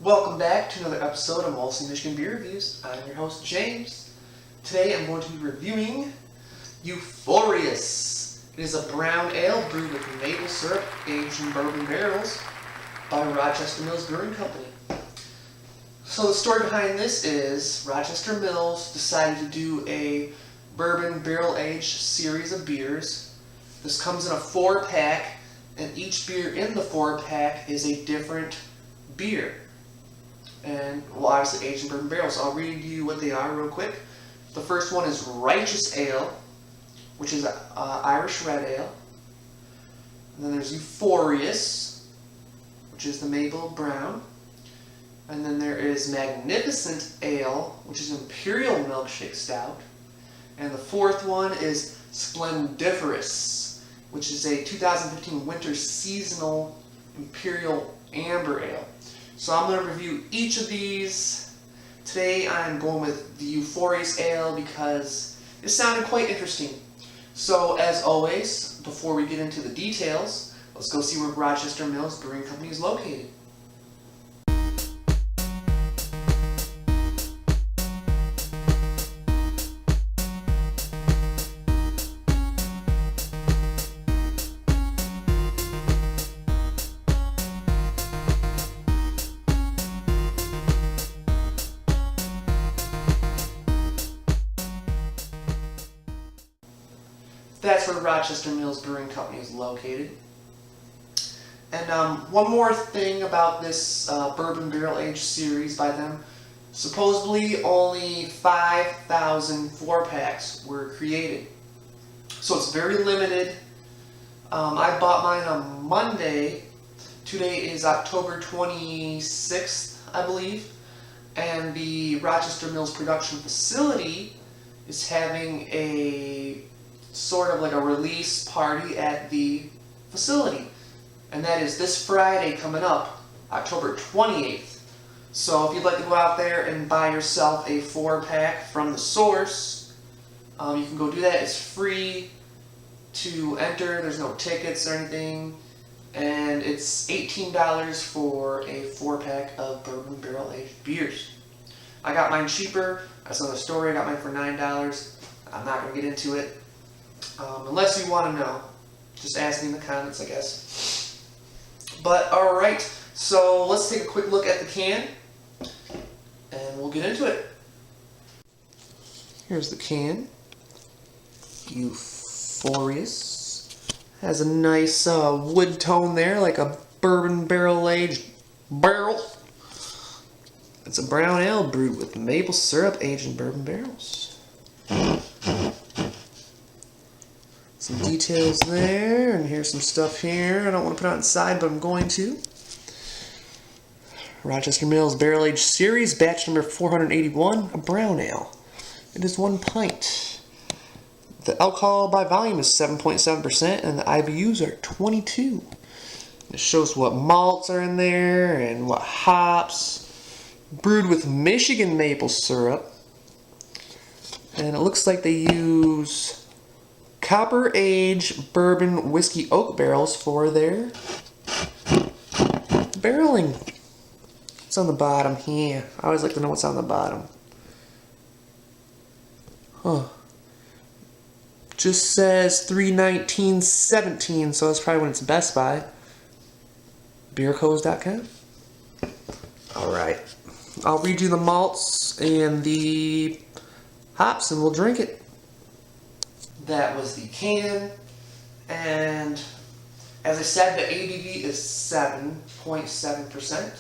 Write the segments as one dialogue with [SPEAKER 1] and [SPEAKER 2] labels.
[SPEAKER 1] Welcome back to another episode of Molson Michigan Beer Reviews. I'm your host, James. Today I'm going to be reviewing Euphorious. It is a brown ale brewed with maple syrup aged in bourbon barrels by Rochester Mills Brewing Company. So the story behind this is Rochester Mills decided to do a bourbon barrel-aged series of beers. This comes in a 4-pack, and each beer in the 4-pack is a different beer. And well, obviously aged in bourbon barrels. So I'll read you what they are real quick. The first one is Righteous Ale, which is Irish Red Ale. And then there's Euphorious, which is the Maple Brown. And then there is Magnificent Ale, which is Imperial Milkshake Stout. And the fourth one is Splendiferous, which is a 2015 Winter Seasonal Imperial Amber Ale. So I'm going to review each of these. Today I'm going with the Euphorious Ale because it sounded quite interesting. So as always, before we get into the details, let's go see where Rochester Mills Brewing Company is located. That's where Rochester Mills Brewing Company is located. And one more thing about this bourbon barrel aged series by them. Supposedly only 5,000 4-packs were created. So it's very limited. I bought mine on Monday. Today is October 26th, I believe. And the Rochester Mills production facility is having a sort of like a release party at the facility, and that is this Friday coming up, October 28th. So if you'd like to go out there and buy yourself a 4-pack from the source, you can go do that. It's free to enter. There's no tickets or anything, and it's $18 for a 4-pack of bourbon barrel aged beers. I got mine cheaper. I saw the story. I got mine for $9. I'm not going to get into it. Unless you want to know, just ask me in the comments, I guess. But alright, so let's take a quick look at the can, and we'll get into it. Here's the can. Euphorious. Has a nice wood tone there, like a bourbon barrel-aged barrel. It's a brown ale brewed with maple syrup aged in bourbon barrels. Some details there, and here's some stuff here. I don't want to put it inside, but I'm going to. Rochester Mills Barrel Aged Series, batch number 481, a brown ale. It is 1 pint. The alcohol by volume is 7.7%, and the IBUs are 22. It shows what malts are in there and what hops. Brewed with Michigan maple syrup, and it looks like they use copper aged bourbon whiskey oak barrels for their barreling. It's on the bottom here. I always like to know what's on the bottom. Just says 3/19/17, so that's probably when it's Best Buy. Beercos.com. Alright. I'll read you the malts and the hops and we'll drink it. That was the can, and as I said, the ABV is 7.7%,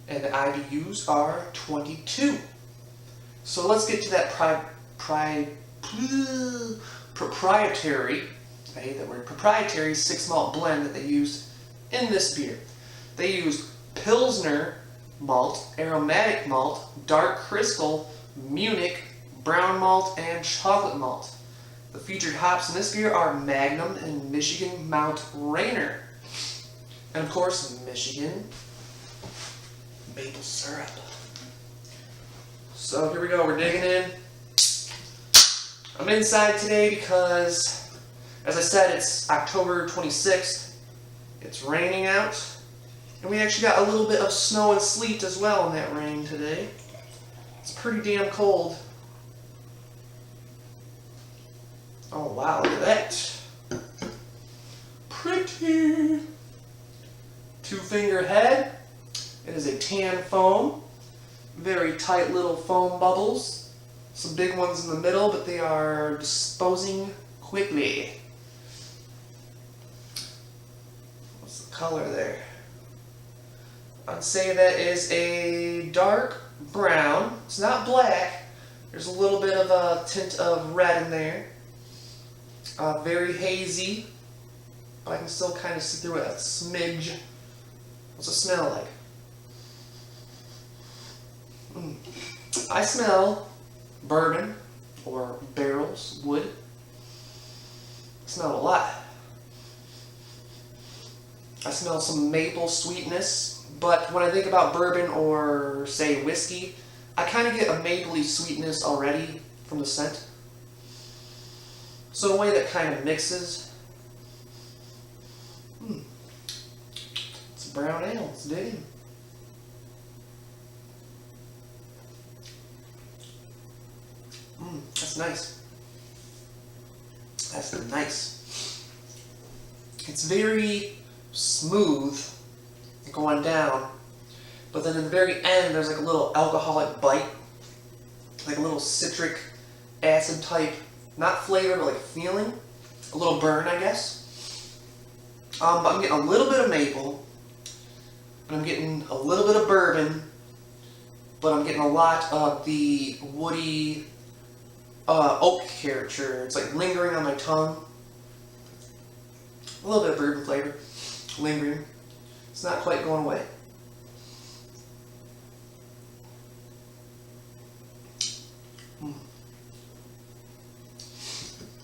[SPEAKER 1] and the IBUs are 22. So let's get to that proprietary, I hate that word, proprietary 6-malt blend that they used in this beer. They used Pilsner malt, aromatic malt, dark crystal, Munich, brown malt, and chocolate malt. The featured hops in this beer are Magnum and Michigan Mount Rainier. And of course, Michigan maple syrup. So here we go, we're digging in. I'm inside today because, as I said, it's October 26th. It's raining out. And we actually got a little bit of snow and sleet as well in that rain today. It's pretty damn cold. Oh wow, look at that. Pretty. 2-finger head. It is a tan foam. Very tight little foam bubbles. Some big ones in the middle, but they are disposing quickly. What's the color there? I'd say that is a dark brown. It's not black. There's a little bit of a tint of red in there. Very hazy, but I can still kind of see through it a smidge. What's it smell like? I smell bourbon or barrels, wood. I smell a lot. I smell some maple sweetness, but when I think about bourbon or, say, whiskey, I kind of get a mapley sweetness already from the scent. So in a way that kind of mixes. It's a brown ale. It's digging. That's nice. That's nice. It's very smooth going down, but then in the very end there's like a little alcoholic bite, like a little citric acid type, not flavor but like feeling, a little burn I guess. But I'm getting a little bit of maple, and I'm getting a little bit of bourbon, but I'm getting a lot of the woody oak character. It's like lingering on my tongue. A little bit of bourbon flavor, lingering. It's not quite going away.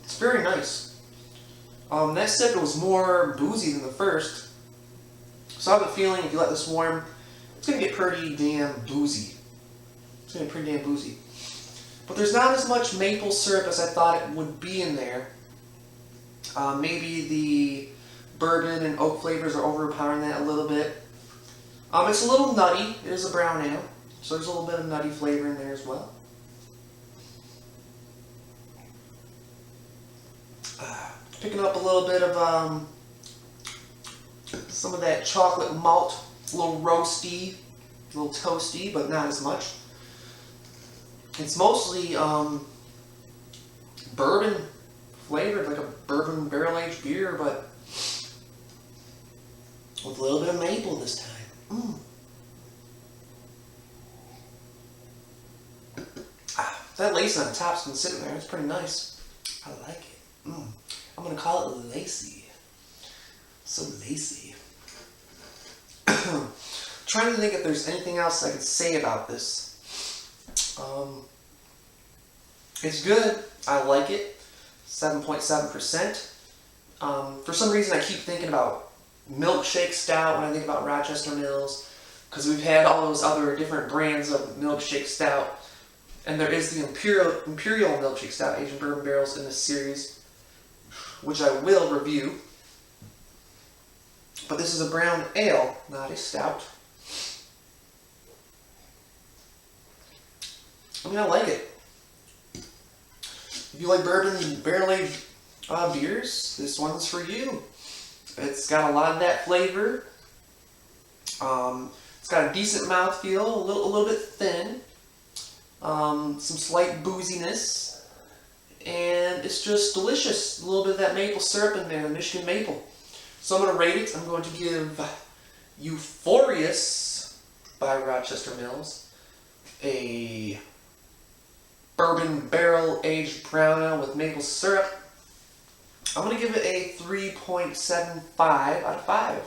[SPEAKER 1] It's very nice. That said, it was more boozy than the first. So I have a feeling if you let this warm, it's going to get pretty damn boozy. It's going to get pretty damn boozy. But there's not as much maple syrup as I thought it would be in there. Maybe the bourbon and oak flavors are overpowering that a little bit. It's a little nutty. It is a brown ale, so there's a little bit of nutty flavor in there as well. Picking up a little bit of some of that chocolate malt, a little roasty, a little toasty, but not as much. It's mostly bourbon flavored, like a bourbon barrel-aged beer, but with a little bit of maple this time. That lace on top's been sitting there. It's pretty nice. I like it. I'm going to call it lacy. So lacy. Trying to think if there's anything else I could say about this. It's good. I like it. 7.7%. For some reason, I keep thinking about milkshake stout when I think about Rochester Mills, because we've had all those other different brands of milkshake stout, and there is the Imperial milkshake stout aged in bourbon barrels in this series, which I will review. But this is a brown ale, not a stout. I mean, I like it. If you like bourbon and barrel-aged beers, this one's for you. It's got a lot of that flavor. It's got a decent mouthfeel, a little bit thin. Some slight booziness. And it's just delicious. A little bit of that maple syrup in there, the Michigan maple. So I'm going to rate it. I'm going to give Euphorious by Rochester Mills a bourbon barrel-aged brown ale with maple syrup. I'm going to give it a 3.75 out of 5.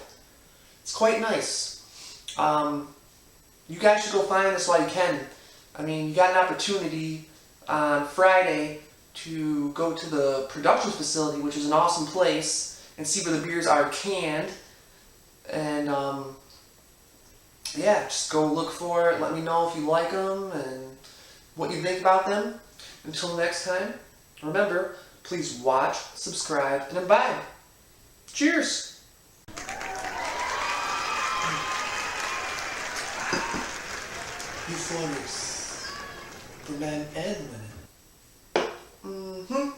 [SPEAKER 1] It's quite nice. You guys should go find this while you can. I mean, you got an opportunity on Friday to go to the production facility, which is an awesome place, and see where the beers are canned. And yeah, just go look for it. Let me know if you like them and what you think about them. Until next time, remember, please watch, subscribe, and imbibe. Cheers!
[SPEAKER 2] Euphorious. For men and women.
[SPEAKER 1] Mm-hmm.